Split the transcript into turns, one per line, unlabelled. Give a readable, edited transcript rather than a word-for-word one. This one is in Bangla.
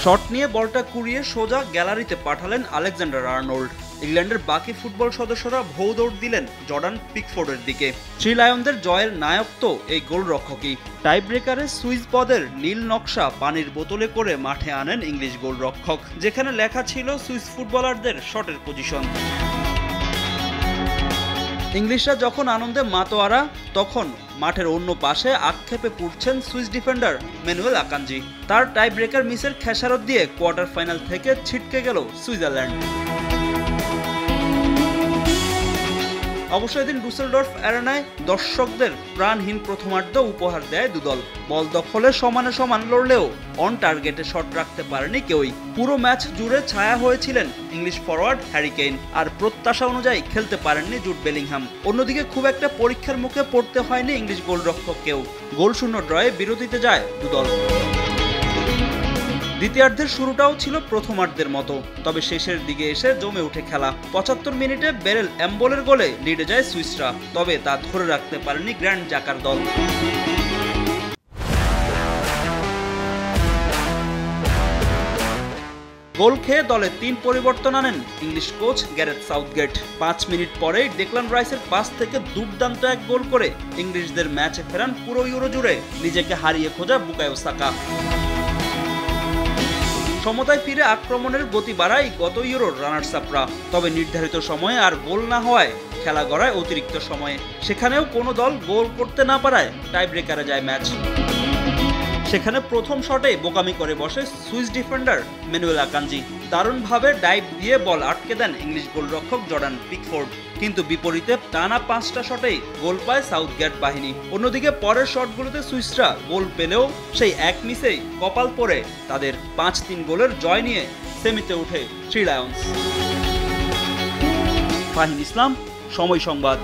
শট নিয়ে বলটা কুড়িয়ে সোজা গ্যালারিতে পাঠালেন আলেকজান্ডার আর্নল্ড। ইংল্যান্ডের বাকি ফুটবল সদস্যরা ভৌ দৌড় দিলেন জর্ডান পিকফোর্ডের দিকে। থ্রি লায়নদের জয়ের নায়ক তো এই গোলরক্ষকই। টাই ব্রেকারে সুইস পদের নীল নকশা পানির বোতলে করে মাঠে আনেন ইংলিশ গোলরক্ষক, যেখানে লেখা ছিল সুইস ফুটবলারদের শটের পজিশন। ইংলিশরা যখন আনন্দে মাতোয়ারা, তখন মাঠের অন্য পাশে আক্ষেপে পুড়ছেন সুইস ডিফেন্ডার ম্যানুয়েল আকানজি। তার টাই ব্রেকার মিসের খেসারত দিয়ে কোয়ার্টার ফাইনাল থেকে ছিটকে গেল সুইজারল্যান্ড। অবশ্য এদিন ডুসেলডর্ফ অ্যারেনায় দর্শকদের প্রাণহীন প্রথমার্ধ উপহার দেয় দুদল। বল দখলে সমানে সমান লড়লেও অন টার্গেটে শট রাখতে পারেনি কেউই। পুরো ম্যাচ জুড়ে ছায়া হয়েছিলেন ইংলিশ ফরওয়ার্ড হ্যারি কেইন, আর প্রত্যাশা অনুযায়ী খেলতে পারেননি জুড বেলিংহাম। অন্যদিকে খুব একটা পরীক্ষার মুখে পড়তে হয়নি ইংলিশ গোলরক্ষককেও। গোলশূন্য ড্রয়ে বিরতিতে যায় দুদল। দ্বিতীয়ার্ধের শুরুটাও ছিল প্রথমার্ধের মতো, তবে শেষের দিকে এসে জমে উঠে খেলা। ৭৫ মিনিটে বেরেল এম্বলের গোলে লিডে যায় সুইসরা, তবে তা ধরে রাখতে পারেনি গ্র্যান্ড জাকার দল। গোল খেয়ে দলে ৩ পরিবর্তন আনেন English coach Gareth Southgate. ৫ minute পরেই ডেকলান রাইসের পাস থেকে দুর্দান্ত এক গোল করে ইংলিশদের ম্যাচে ফেরান পুরো ইউরো জুড়ে নিজেকে হারিয়ে খোঁজা বুকায়ো সাকা। সমতায় ফিরে আক্রমণের গতি বাড়ায় গত ইউরোর রানার্স আপরা, তবে নির্ধারিত সময়ে আর গোল না হওয়ায় খেলা গড়ায় অতিরিক্ত সময়ে। সেখানেও কোনো দল গোল করতে না পারায় টাই ব্রেকারে যায় ম্যাচ। সেখানে প্রথম শটেই বোকামি করে বসে সুইস ডিফেন্ডার ম্যানুয়েল আকানজি। দারুণভাবে ডাইভ দিয়ে বল আটকে দেন ইংলিশ গোলরক্ষক জর্ডান পিকফোর্ড, কিন্তু বিপরীতে টানা ৫টা শটেই গোল পায় সাউথগেট বাহিনী। অন্যদিকে পরের শটগুলোতে সুইসরা গোল পেলেও সেই এক মিসেই কপাল পড়ে তাদের ৫-৩ গোলের জয় নিয়ে সেমিতে ওঠে থ্রি লায়ন্স। ফাহিম ইসলাম, সময় সংবাদ।